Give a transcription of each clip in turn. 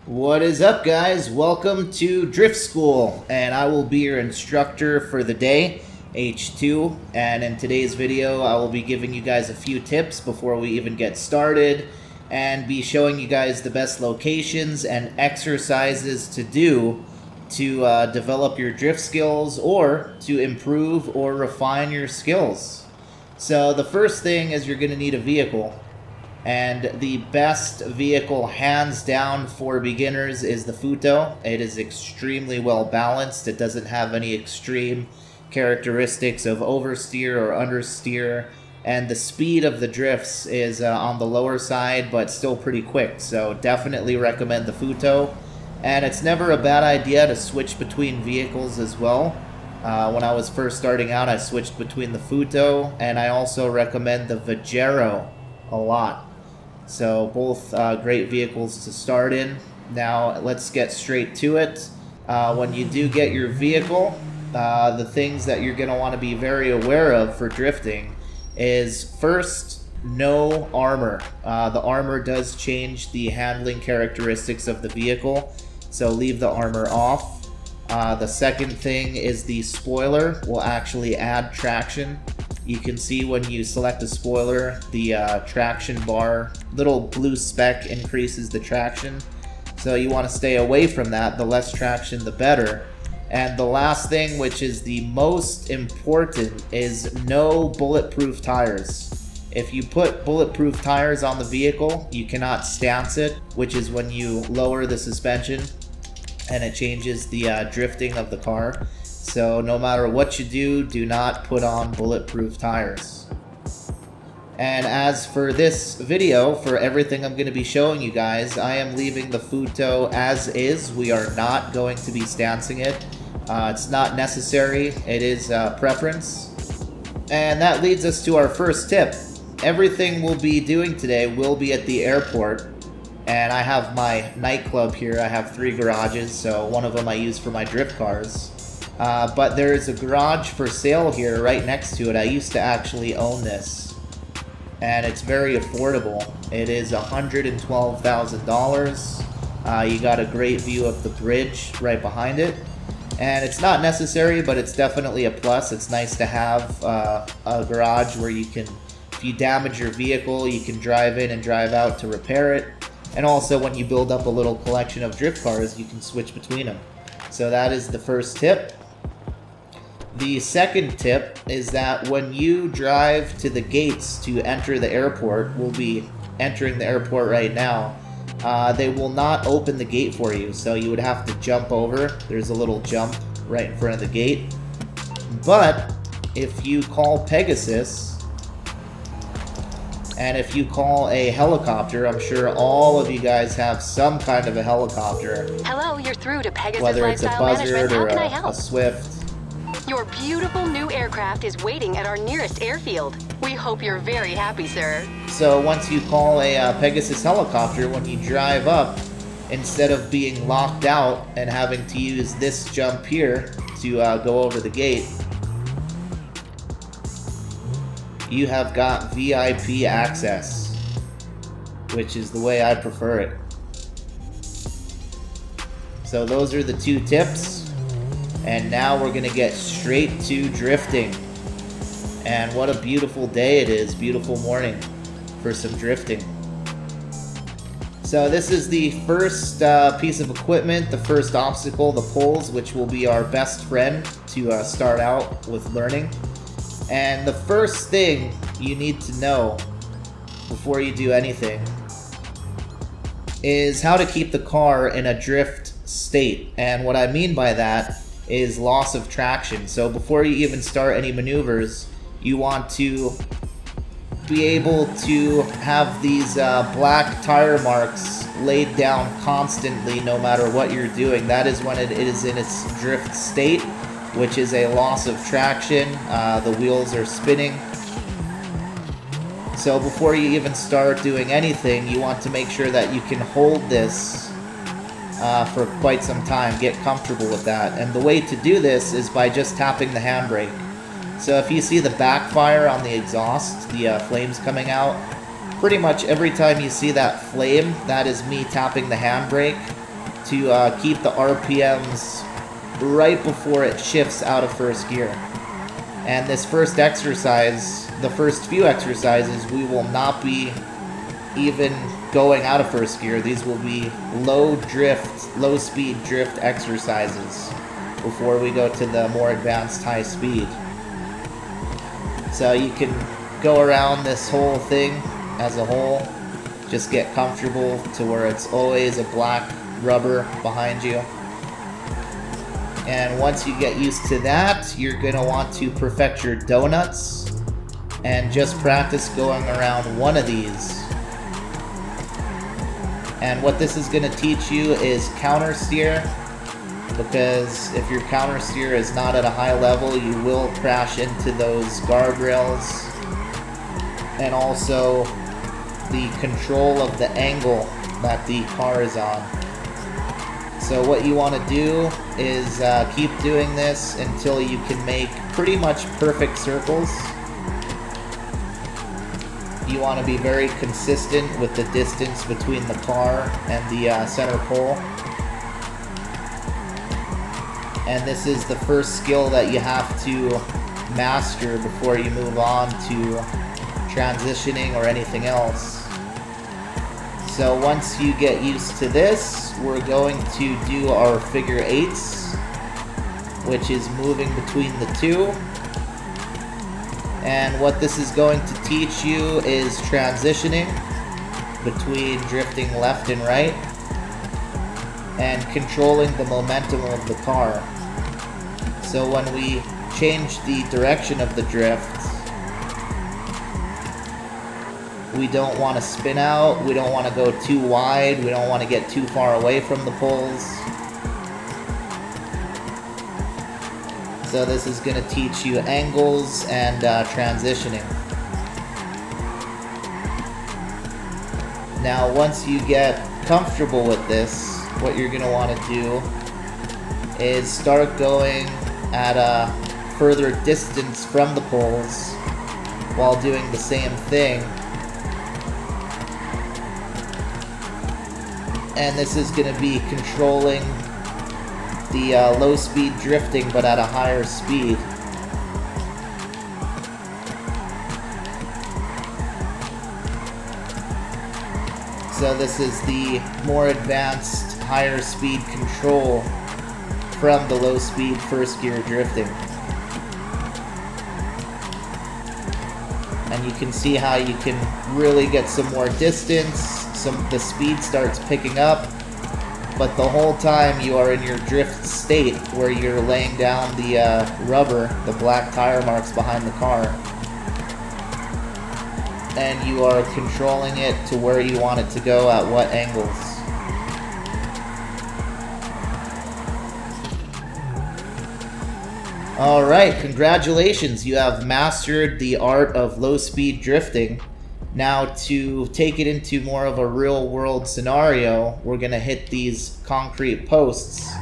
What is up, guys? Welcome to Drift School, and I will be your instructor for the day, H2. And in today's video, I will be giving you guys a few tips before we even get started, and be showing you guys the best locations and exercises to do to develop your drift skills or to improve or refine your skills. So the first thing is you're going to need a vehicle. And the best vehicle, hands down, for beginners is the Futo. It is extremely well balanced. It doesn't have any extreme characteristics of oversteer or understeer. And the speed of the drifts is on the lower side, but still pretty quick. So definitely recommend the Futo. And it's never a bad idea to switch between vehicles as well. When I was first starting out, I switched between the Futo, and I also recommend the Vulcar a lot. So both great vehicles to start in. Now let's get straight to it. When you do get your vehicle, the things that you're going to want to be very aware of for drifting is, first, no armor. The armor does change the handling characteristics of the vehicle, so leave the armor off. The second thing is the spoiler will actually add traction. You can see when you select a spoiler, the traction bar, little blue speck, increases the traction. So you want to stay away from that. The less traction, the better. And the last thing, which is the most important, is no bulletproof tires. If you put bulletproof tires on the vehicle, you cannot stance it, which is when you lower the suspension and it changes the drifting of the car. So no matter what you do, do not put on bulletproof tires. And as for this video, for everything I'm going to be showing you guys, I am leaving the Futo as is. We are not going to be stancing it. It's not necessary. It is preference. And that leads us to our first tip. Everything we'll be doing today will be at the airport. And I have my nightclub here. I have 3 garages, so one of them I use for my drift cars. But there is a garage for sale here right next to it. I used to actually own this, and it's very affordable. It is $112,000. You got a great view of the bridge right behind it, and it's not necessary, but it's definitely a plus. It's nice to have a garage where you can, if you damage your vehicle, you can drive in and drive out to repair it. And also, when you build up a little collection of drift cars, you can switch between them. So that is the first tip. The second tip is that when you drive to the gates to enter the airport, we'll be entering the airport right now, they will not open the gate for you, so you would have to jump over. There's a little jump right in front of the gate. But if you call Pegasus, and if you call a helicopter, I'm sure all of you guys have some kind of a helicopter. Hello, you're through to Pegasus Whether it's a Lifestyle Management. Buzzard or How can I help? a Swift. Your beautiful new aircraft is waiting at our nearest airfield. We hope you're very happy, sir. So once you call a Pegasus helicopter, when you drive up, instead of being locked out and having to use this jump here to go over the gate, you have got VIP access, which is the way I prefer it. So those are the 2 tips, and now we're gonna get straight to drifting. And what a beautiful day it is, beautiful morning for some drifting. So this is the first piece of equipment, the first obstacle, the poles, which will be our best friend to start out with learning. And the first thing you need to know before you do anything is how to keep the car in a drift state. And what I mean by that is loss of traction. So before you even start any maneuvers, you want to be able to have these black tire marks laid down constantly no matter what you're doing. That is when it is in its drift state, which is a loss of traction. The wheels are spinning. So before you even start doing anything, you want to make sure that you can hold this for quite some time. Get comfortable with that. And the way to do this is by just tapping the handbrake. So if you see the backfire on the exhaust, the flames coming out, pretty much every time you see that flame, that is me tapping the handbrake to keep the RPMs right before it shifts out of first gear. And this first exercise, the first few exercises, we will not be even going out of first gear. These will be low speed drift exercises before we go to the more advanced high speed. So you can go around this whole thing as a whole. Just get comfortable to where it's always a black rubber behind you. And once you get used to that, you're going to want to perfect your donuts and just practice going around one of these. And what this is going to teach you is counter steer, because if your counter steer is not at a high level, you will crash into those guardrails. And also the control of the angle that the car is on. So what you want to do is keep doing this until you can make pretty much perfect circles. You want to be very consistent with the distance between the car and the center pole. And this is the first skill that you have to master before you move on to transitioning or anything else. So once you get used to this, we're going to do our figure eights, which is moving between the two. And what this is going to teach you is transitioning between drifting left and right and controlling the momentum of the car. So when we change the direction of the drift, we don't want to spin out, we don't want to go too wide, we don't want to get too far away from the poles. So this is going to teach you angles and transitioning. Now once you get comfortable with this, what you're going to want to do is start going at a further distance from the poles while doing the same thing. And this is going to be controlling the low speed drifting, but at a higher speed. So this is the more advanced, higher speed control from the low speed first gear drifting. And you can see how you can really get some more distance. The speed starts picking up, but the whole time you are in your drift state where you're laying down the rubber, the black tire marks behind the car, and you are controlling it to where you want it to go at what angles. Alright, congratulations, you have mastered the art of low speed drifting. Now to take it into more of a real world scenario, we're going to hit these concrete posts.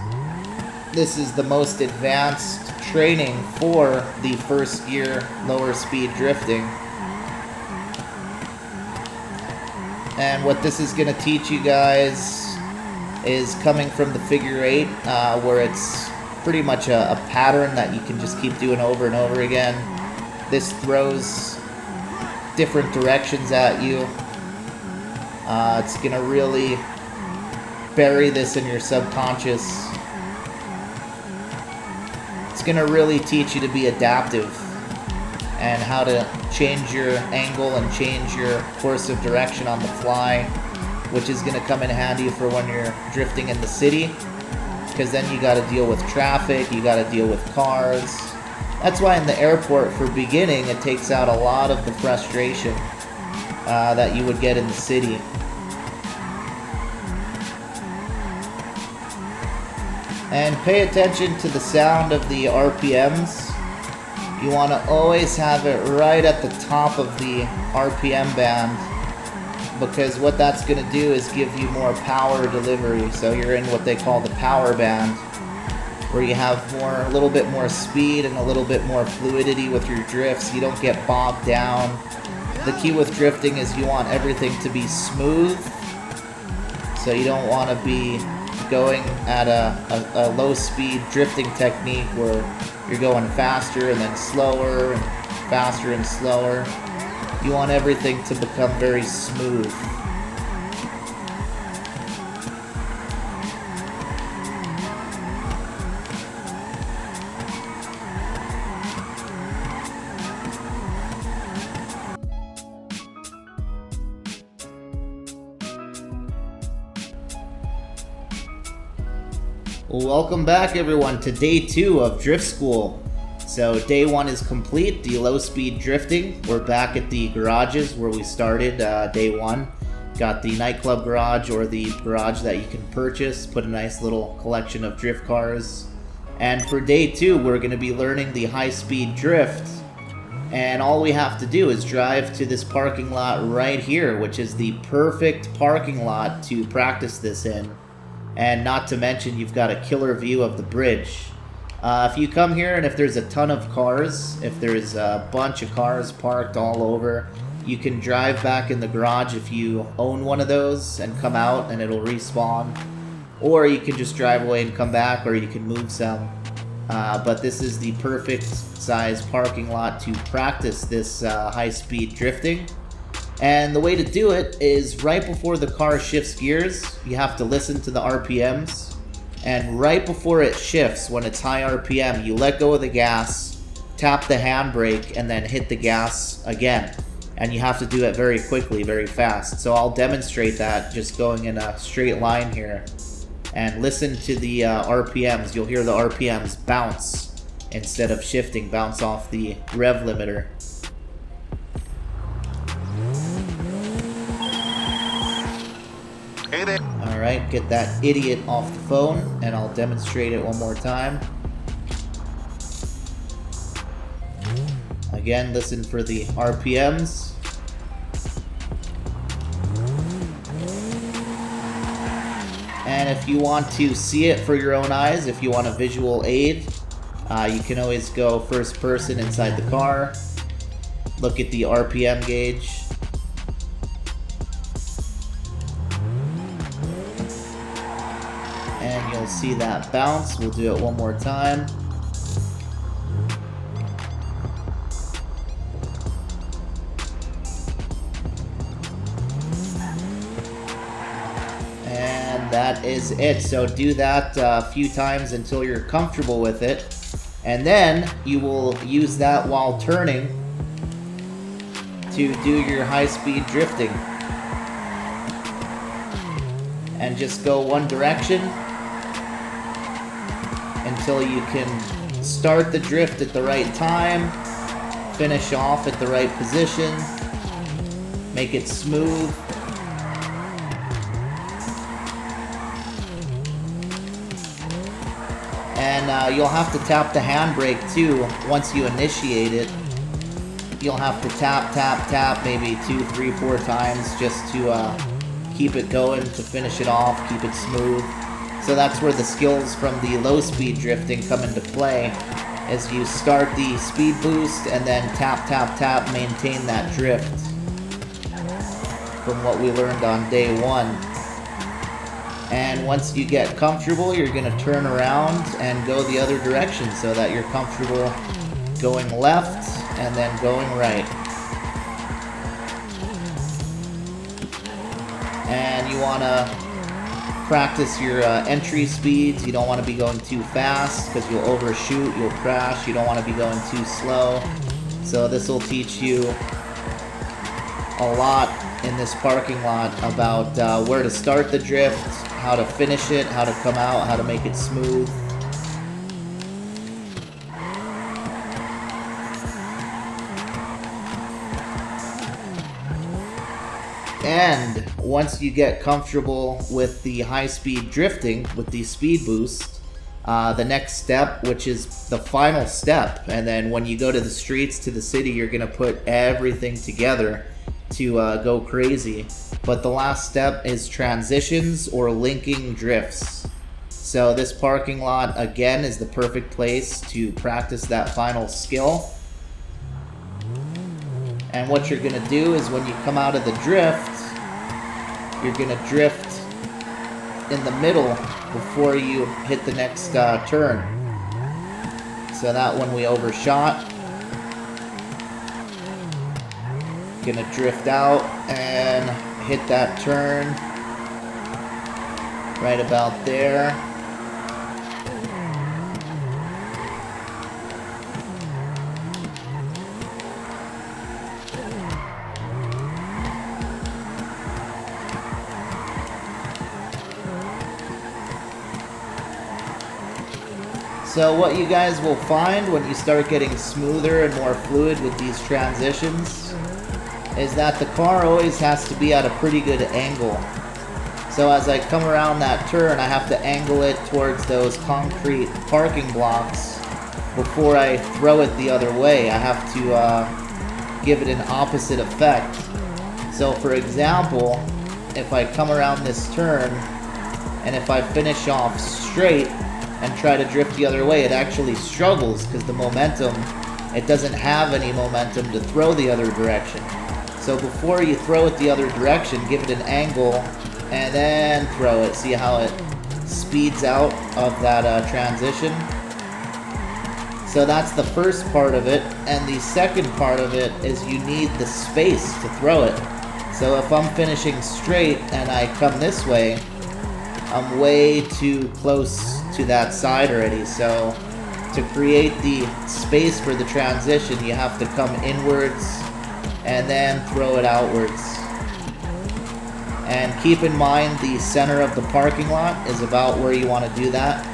This is the most advanced training for the first gear lower speed drifting. And what this is going to teach you guys is coming from the figure eight, where it's pretty much a pattern that you can just keep doing over and over again. This throws different directions at you. It's gonna really bury this in your subconscious. It's gonna really teach you to be adaptive and how to change your angle and change your course of direction on the fly, which is gonna come in handy for when you're drifting in the city, because then you gotta deal with traffic, you gotta deal with cars. That's why in the airport, for beginning, it takes out a lot of the frustration that you would get in the city. And pay attention to the sound of the RPMs. You want to always have it right at the top of the RPM band, because what that's going to do is give you more power delivery. So you're in what they call the power band, where you have a little bit more speed and a little bit more fluidity with your drifts. You don't get bogged down. The key with drifting is you want everything to be smooth. So you don't want to be going at a low speed drifting technique where you're going faster and then slower and faster and slower. You want everything to become very smooth. Welcome back everyone to day 2 of Drift School. So day 1 is complete, the low speed drifting. We're back at the garages where we started day 1. Got the nightclub garage or the garage that you can purchase, put a nice little collection of drift cars. And for day 2 we're going to be learning the high speed drift. And all we have to do is drive to this parking lot right here, which is the perfect parking lot to practice this in. And not to mention, you've got a killer view of the bridge. If you come here and if there's a ton of cars, if there's a bunch of cars parked all over, you can drive back in the garage if you own one of those and come out and it'll respawn. Or you can just drive away and come back, or you can move some. But this is the perfect size parking lot to practice this high-speed drifting. And the way to do it is right before the car shifts gears, you have to listen to the RPMs. And right before it shifts, when it's high RPM, you let go of the gas, tap the handbrake, and then hit the gas again. And you have to do it very quickly, very fast. So I'll demonstrate that just going in a straight line here. And listen to the RPMs. You'll hear the RPMs bounce instead of shifting, bounce off the rev limiter. Alright, get that idiot off the phone, and I'll demonstrate it one more time. Again, listen for the RPMs. And if you want to see it for your own eyes, if you want a visual aid, you can always go first person inside the car, look at the RPM gauge. And you'll see that bounce. We'll do it one more time. And that is it. So do that a few times until you're comfortable with it. And then you will use that while turning to do your high-speed drifting. And just go one direction until you can start the drift at the right time, finish off at the right position, make it smooth. And you'll have to tap the handbrake too once you initiate it. You'll have to tap, tap, tap maybe 2, 3, 4 times just to keep it going, to finish it off, keep it smooth. So that's where the skills from the low-speed drifting come into play, as you start the speed boost and then tap, tap, tap, maintain that drift from what we learned on day 1. And once you get comfortable, you're going to turn around and go the other direction so that you're comfortable going left and then going right. And you want to practice your entry speeds. You don't want to be going too fast because you'll overshoot, you'll crash. You don't want to be going too slow. So this will teach you a lot in this parking lot about where to start the drift, how to finish it, how to come out, how to make it smooth. And once you get comfortable with the high-speed drifting, with the speed boost, the next step, which is the final step, and then when you go to the streets, to the city, you're going to put everything together to go crazy. But the last step is transitions or linking drifts. So this parking lot, again, is the perfect place to practice that final skill. And what you're going to do is when you come out of the drift, you're going to drift in the middle before you hit the next turn. So that when we overshot, gonna drift out and hit that turn right about there. So what you guys will find when you start getting smoother and more fluid with these transitions is that the car always has to be at a pretty good angle. So as I come around that turn, I have to angle it towards those concrete parking blocks before I throw it the other way. I have to give it an opposite effect. So for example, if I come around this turn and if I finish off straight and try to drift the other way, it actually struggles because the momentum, it doesn't have any momentum to throw the other direction. So before you throw it the other direction, give it an angle and then throw it. See how it speeds out of that transition? So that's the first part of it. And the second part of it is you need the space to throw it. So if I'm finishing straight and I come this way, I'm way too close to that side already. So to create the space for the transition, you have to come inwards and then throw it outwards. And keep in mind the center of the parking lot is about where you want to do that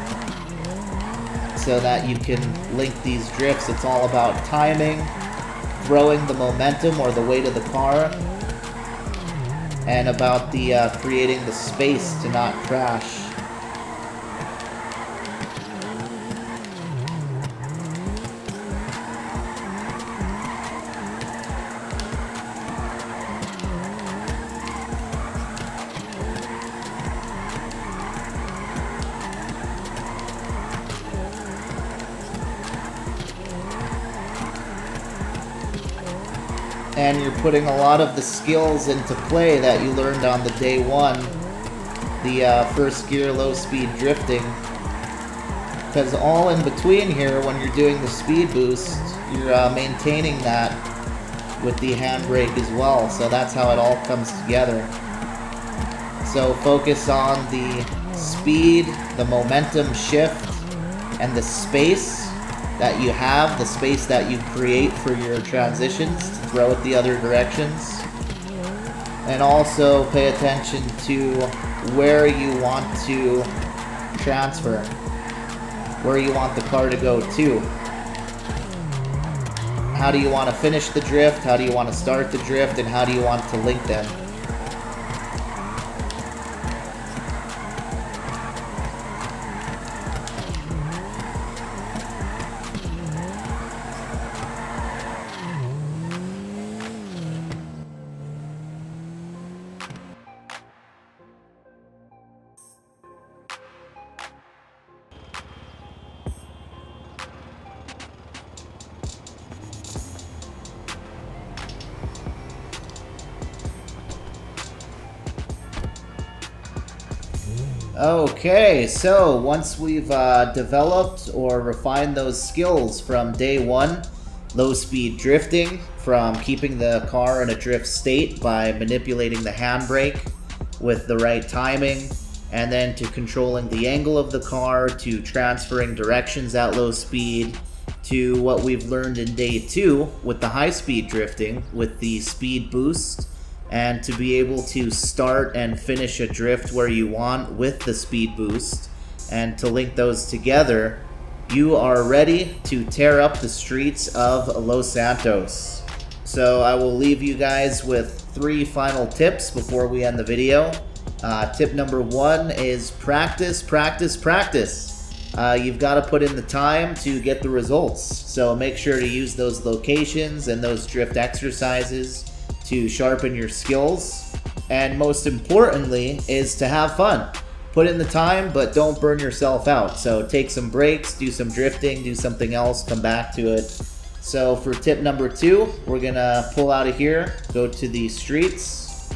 so that you can link these drifts. It's all about timing, throwing the momentum or the weight of the car, and about the creating the space to not crash. And you're putting a lot of the skills into play that you learned on the day one, the first gear low speed drifting. Because all in between here, when you're doing the speed boost, you're maintaining that with the handbrake as well. So that's how it all comes together. So focus on the speed, the momentum shift, and the space that you have, the space that you create for your transitions to throw it the other directions. And also pay attention to where you want to transfer, where you want the car to go to. How do you want to finish the drift? How do you want to start the drift? And how do you want to link them? Okay, so once we've developed or refined those skills from day one, low speed drifting, from keeping the car in a drift state by manipulating the handbrake with the right timing, and then to controlling the angle of the car, to transferring directions at low speed, to what we've learned in day two with the high speed drifting with the speed boost, and to be able to start and finish a drift where you want with the speed boost, and to link those together, you are ready to tear up the streets of Los Santos. So I will leave you guys with 3 final tips before we end the video. Tip number 1 is practice, practice, practice. You've got to put in the time to get the results. So make sure to use those locations and those drift exercises to sharpen your skills, and most importantly is to have fun. Put in the time, but don't burn yourself out. So take some breaks, do some drifting, do something else, come back to it. So for tip number 2, we're gonna pull out of here, go to the streets,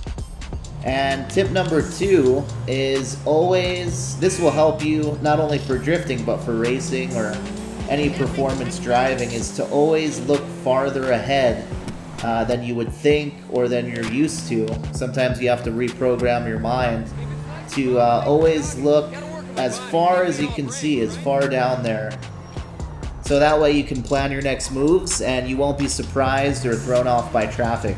And tip number 2 is always, this will help you not only for drifting but for racing or any performance driving, is to always look farther ahead than you would think or than you're used to. Sometimes you have to reprogram your mind to always look as far as you can see, as far down there. So that way you can plan your next moves and you won't be surprised or thrown off by traffic.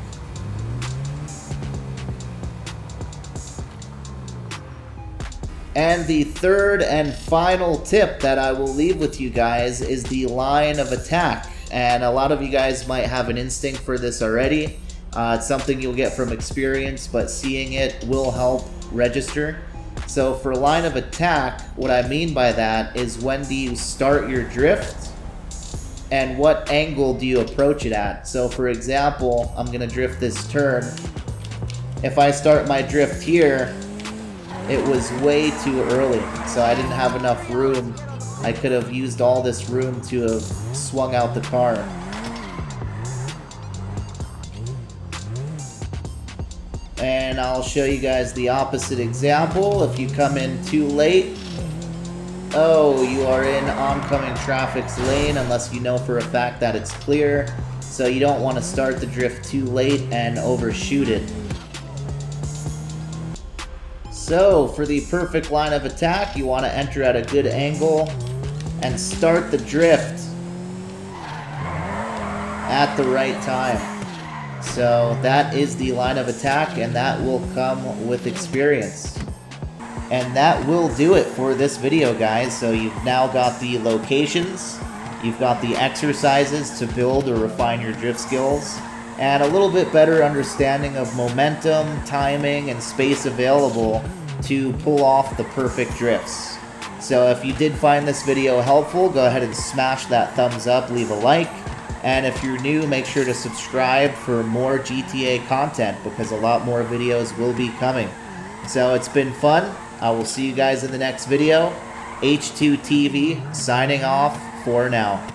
And the third and final tip that I will leave with you guys is the line of attack. And a lot of you guys might have an instinct for this already. It's something you'll get from experience, but seeing it will help register. So for line of attack, what I mean by that is when do you start your drift and what angle do you approach it at. So for example, I'm going to drift this turn. If I start my drift here, it was way too early, so I didn't have enough room. I could have used all this room to have swung out the car. And I'll show you guys the opposite example. If you come in too late, oh, you are in oncoming traffic's lane unless you know for a fact that it's clear. So you don't want to start the drift too late and overshoot it. So, for the perfect line of attack, you want to enter at a good angle and start the drift at the right time. So, that is the line of attack, and that will come with experience. And that will do it for this video, guys. So, you've now got the locations, you've got the exercises to build or refine your drift skills, and a little bit better understanding of momentum, timing, and space available to pull off the perfect drifts. So if you did find this video helpful, go ahead and smash that thumbs up, leave a like, and if you're new, make sure to subscribe for more GTA content because a lot more videos will be coming. So it's been fun. I will see you guys in the next video. H2TV signing off for now.